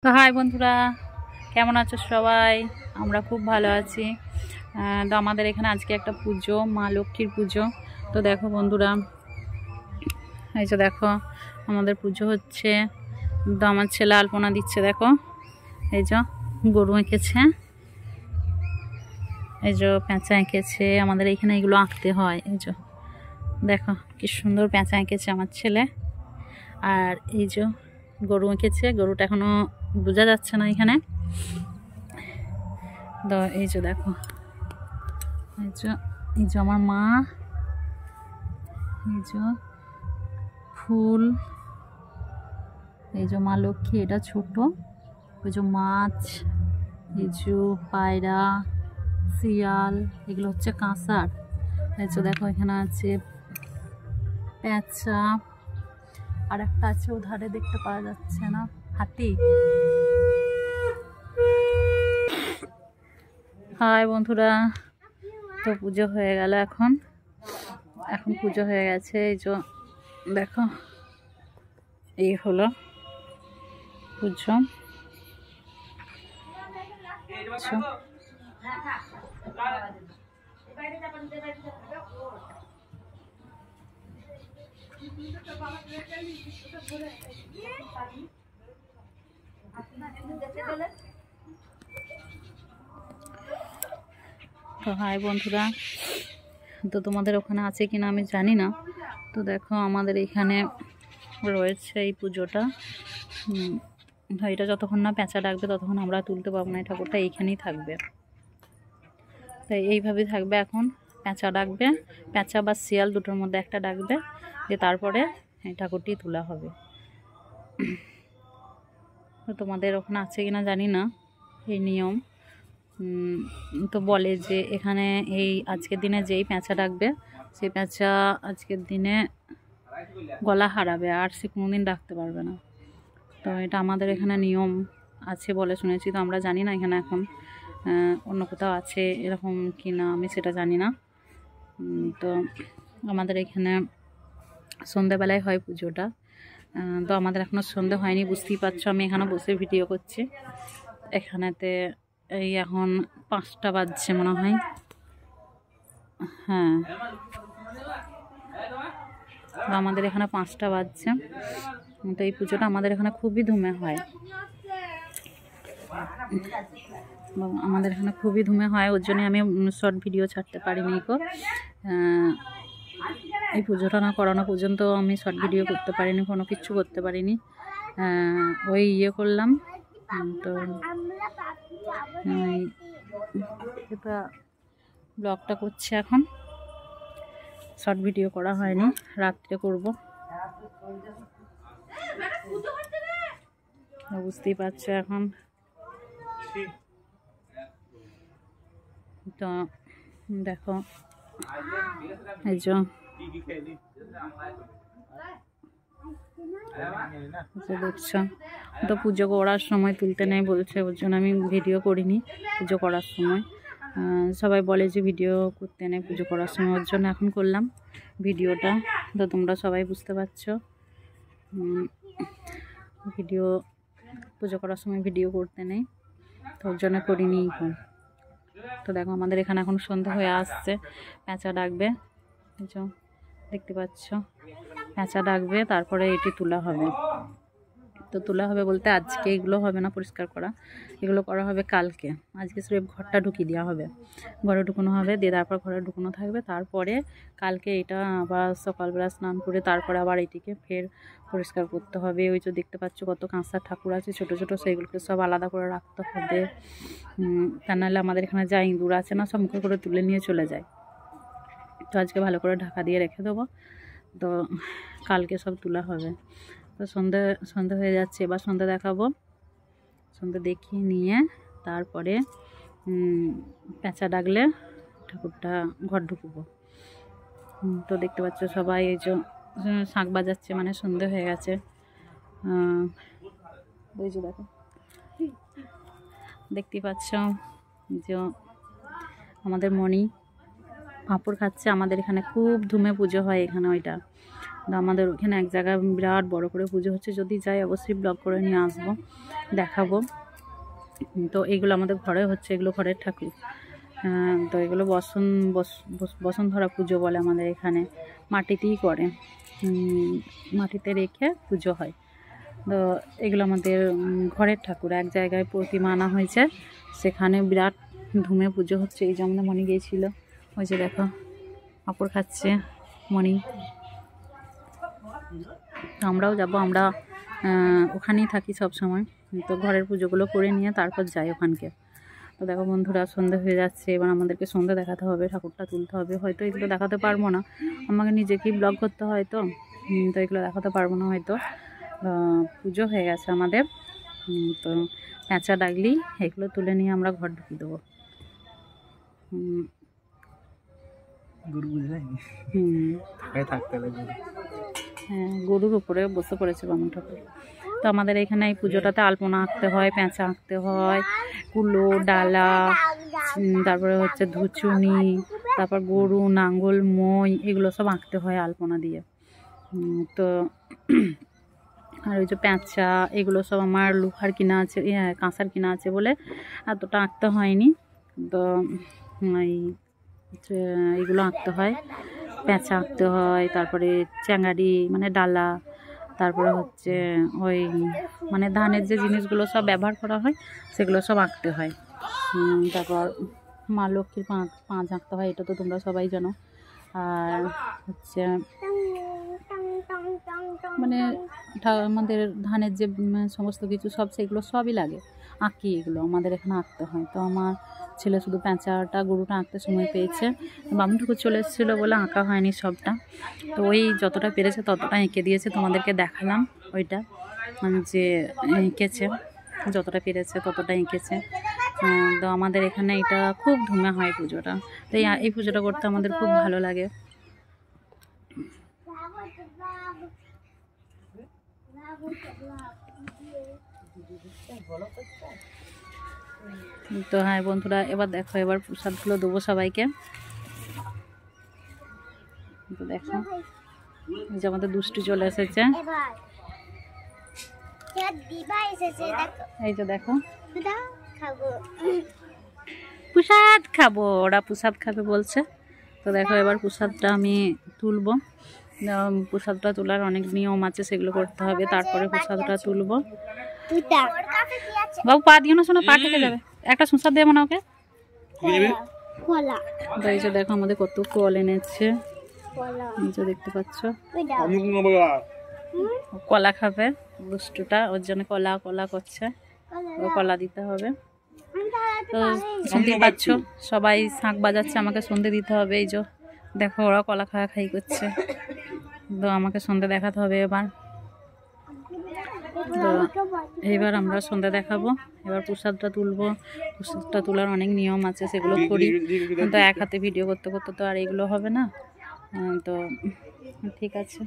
তো হাই বন্ধুরা, কেমন আছো সবাই? আমরা খুব ভালো আছি। তো আমাদের এখানে আজকে একটা পুজো, মা লক্ষ্মীর পুজো। তো দেখো বন্ধুরা, এই যে দেখো আমাদের পুজো হচ্ছে। তো আমার ছেলে আলপনা দিচ্ছে, দেখো এই যে গরু এঁকেছে, এই যে পেঁচা এঁকেছে। আমাদের এখানে এগুলো আঁকতে হয়। এই যে দেখো কি সুন্দর পেঁচা এঁকেছে আমার ছেলে। আর এই যে গরু এঁকেছে, গরুটা এখনো বোঝা যাচ্ছে না এখানে। তো এই যে দেখো, এই যে আমার মা, এই যে ফুল, এই যে মা লক্ষ্মী, এটা ছোট, ওই যে মাছ, এই যে পায়রা, শিয়াল, এগুলো হচ্ছে কাঁসার। এই যে দেখো এখানে আছে পেঁচা, আর একটা আছে ওধারে দেখতে পাওয়া যাচ্ছে না, হাতি। হাই বন্ধুরা, তো পুজো হয়ে গেল। এখন পুজো হয়ে গেছে। এই যে দেখো এই হলো পুজো। তো হাই বন্ধুরা, তো তোমাদের ওখানে আছে কিনা আমি জানি না। তো দেখো আমাদের এখানে রয়েছে এই পুজোটা। এটা যতক্ষণ না পেঁচা ডাকবে ততক্ষণ আমরা তুলতে পারবো না। এই ঠাকুরটা এইখানেই থাকবে, তাই এইভাবেই থাকবে। এখন পেঁচা ডাকবে, পেঁচা বা শিয়াল দুটোর মধ্যে একটা ডাকবে, যে তারপরে এই ঠাকুরটি তোলা হবে। তো তোমাদের ওখানে আছে কিনা জানি না এই নিয়ম। তো বলে যে এখানে এই আজকের দিনে যেই পেঁচা ডাকবে সেই পেঁচা আজকের দিনে গলা হারাবে, আর সে কোনোদিন ডাকতে পারবে না। তো এটা আমাদের এখানে নিয়ম আছে বলে শুনেছি। তো আমরা জানি না এখানে এখন অন্য কোথাও আছে এরকম কি না, আমি সেটা জানি না। তো আমাদের এখানে সন্ধ্যেবেলায় হয় পুজোটা। তো আমাদের এখনও সন্ধ্যে হয়নি, বুঝতেই পারছো। আমি এখানে বসে ভিডিও করছি। এখানেতে এই এখন 5টা বাজছে মনে হয়। হ্যাঁ, আমাদের এখানে 5টা বাজছে। তো এই পুজোটা আমাদের এখানে খুবই ধুমে হয়। ওর জন্য আমি শর্ট ভিডিও ছাড়তে পারিনি গো। এই পুজোটা না করানো পর্যন্ত আমি শর্ট ভিডিও করতে পারিনি, কোনো কিছু করতে পারিনি। ওই করলাম। তো এটা ব্লগটা করছি এখন, শর্ট ভিডিও করা হয়নি, রাত্রে করব। বুঝতেই পারছো এখন। তো দেখো এই যে দেখছো, তো পুজো করার সময় তুলতে নেই বলছে, ওর জন্য আমি ভিডিও করিনি পুজো করার সময়। সবাই বলে যে ভিডিও করতে নেই পুজো করার সময়, ওর জন্য এখন করলাম ভিডিওটা। তো তোমরা সবাই বুঝতে পারছো, ভিডিও পুজো করার সময় ভিডিও করতে নেই, তো ওর জন্য করিনি এখন। তো দেখো আমাদের এখানে এখন সন্ধ্যা হয়ে আসছে, পেঁচা ডাকবে, দেখতে পাচ্ছ পেঁচা ডাকবে, তারপরে এটি তোলা হবে। তো তোলা হবে বলতে আজকে এগুলো হবে না পরিষ্কার করা, এগুলো করা হবে কালকে। আজকে সির্ফ ঘরটা ঢুকিয়ে দেওয়া হবে, ঘরে ঢুকানো হবে, দিয়ে তারপর ঘরে ঢুকানো থাকবে। তারপরে কালকে এটা আবার সকালবেলা স্নান করে তারপরে আবার এটিকে ফের পরিষ্কার করতে হবে। ওই যে দেখতে পাচ্ছ কত কাঁসার ঠাকুর আছে ছোট ছোট, সেইগুলোকে সব আলাদা করে রাখতে হবে। তা নাহলে আমাদের এখানে যা ইঁদুর আছে না, সব মুখে করে তুলে নিয়ে চলে যায়। তো আজকে ভালো করে ঢাকা দিয়ে রেখে দেবো, তো কালকে সব তোলা হবে। তো সন্ধে হয়ে যাচ্ছে, এবার সন্ধে দেখাবো। সন্ধে দেখিয়ে নিয়ে তারপরে পেঁচা ডাকলে ঠাকুরটা ঘর ঢুকবো। তো দেখতে পাচ্ছ সবাই এই যে শাঁখ বাজাচ্ছে, মানে সন্ধে হয়ে গেছে। ওই যে দেখো, দেখতেই পাচ্ছ যে আমাদের মণি পাঁপড় খাচ্ছে। আমাদের এখানে খুব ধুমে পুজো হয় এখানে, ওইটা তো আমাদের ওখানে এক জায়গায় বিরাট বড় করে পুজো হচ্ছে, যদি যাই অবশ্যই ব্লগ করে নিয়ে আসবো, দেখাবো। তো এইগুলো আমাদের ঘরে হচ্ছে, এগুলো ঘরের ঠাকুর। তো এগুলো বসুন্ধরা পুজো বলে আমাদের এখানে, মাটিতেই করে, মাটিতে রেখে পুজো হয়। তো এগুলো আমাদের ঘরের ঠাকুর, এক জায়গায় প্রতিমা আনা হয়েছে, সেখানে বিরাট ধুমে পুজো হচ্ছে। এই যে আমাদের মণি গিয়েছিল, ওই যে দেখো পাঁপড় খাচ্ছে মণি। আমরাও যাব, আমরা ওখানেই থাকি সব সময়। তো ঘরের পুজোগুলো করে নিয়ে তারপর যাই ওখানকে। তো দেখো বন্ধুরা, সন্ধে হয়ে যাচ্ছে, এবার আমাদেরকে সন্ধে দেখাতে হবে, ঠাকুরটা তুলতে হবে। হয়তো এগুলো দেখাতে পারবো না, আমাকে নিজেকেই ব্লগ করতে হয়, তো এগুলো দেখাতে পারবো না হয়তো। পুজো হয়ে গেছে আমাদের, তো পেঁচা ডাগলি এগুলো তুলে নিয়ে আমরা ঘর ঢুকিয়ে দেবো। হ্যাঁ, গরুর উপরে বসে পড়েছে বামুন ঠাকুর। তো আমাদের এখানে এই পুজোটাতে আলপনা আঁকতে হয়, পেঁচা আঁকতে হয়, কুলো, ডালা, তারপরে হচ্ছে ধুচুনি, তারপর গরু, নাঙ্গল, মই, এগুলো সব আঁকতে হয় আলপনা দিয়ে। তো আর ওই যে পেঁচা, এগুলো সব আমার লোহার কিনা আছে, কাঁসার কিনা আছে বলে এতটা আঁকতে হয়নি। তো এইগুলো আঁকতে হয়, পেঁচা আঁকতে হয়, তারপরে চ্যাঙ্গারি মানে ডালা, তারপরে হচ্ছে ওই মানে ধানের যে জিনিসগুলো সব ব্যবহার করা হয় সেগুলো সব আঁকতে হয়। তারপর মা লক্ষ্মীর পাঁচ আঁকতে হয়, এটা তো তোমরা সবাই জানো। আর হচ্ছে মানে আমাদের ধানের যে সমস্ত কিছু সব, সেগুলো সবই লাগে, আঁকি, এগুলো আমাদের এখানে আঁকতে হয়। তো আমার ছেলে শুধু পেঁচাটা, গরুটা আঁকতে সময় পেয়েছে, বামুন ঠাকুর চলে এসেছিলো বলে আঁকা হয়নি সবটা। তো ওই যতটা পেরেছে ততটা এঁকে দিয়েছে, তোমাদেরকে দেখালাম ওইটা, মানে যে এঁকেছে, যতটা পেরেছে ততটা এঁকেছে। তো আমাদের এখানে এটা খুব ধুমে হয় পুজোটা, তো এই পুজোটা করতে আমাদের খুব ভালো লাগে। তো হ্যাঁ বন্ধুরা, এবার দেখো, এবার প্রসাদগুলো দেবো সবাইকে। তো দেখো যে আমাদের দুষ্টু চলে এসেছে, এই যে দেখো প্রসাদ খাবো, ওরা প্রসাদ খাবে বলছে। তো দেখো এবার প্রসাদটা আমি তুলবো, প্রসাদটা তোলার অনেক নিয়ম আছে, সেগুলো করতে হবে, তারপরে প্রসাদটা তুলবো। বাবু পা দিও না, শোনো পা কেটে যাবে, একটা প্রসাদ দেবো না ওকে। এই যে দেখো আমাদের কত ফল এনেছে, যে দেখতে পাচ্ছ, কলা খাবে দুষ্টুটা, ওর জন্য কলা কলা করছে, ও কলা দিতে হবে। তো শুনতেই পাচ্ছ সবাই শাঁখ বাজাচ্ছে, আমাকে সন্ধে দিতে হবে। এই যে দেখো ওরা কলা খাই করছে, তো আমাকে সন্ধে দেখাতে হবে এবার। তো এবার আমরা সন্ধে দেখাবো, এবার প্রসাদটা তুলবো। প্রসাদটা তোলার অনেক নিয়ম আছে, সেগুলো করি, কিন্তু এক হাতে ভিডিও করতে করতে তো আর এগুলো হবে না। তো ঠিক আছে।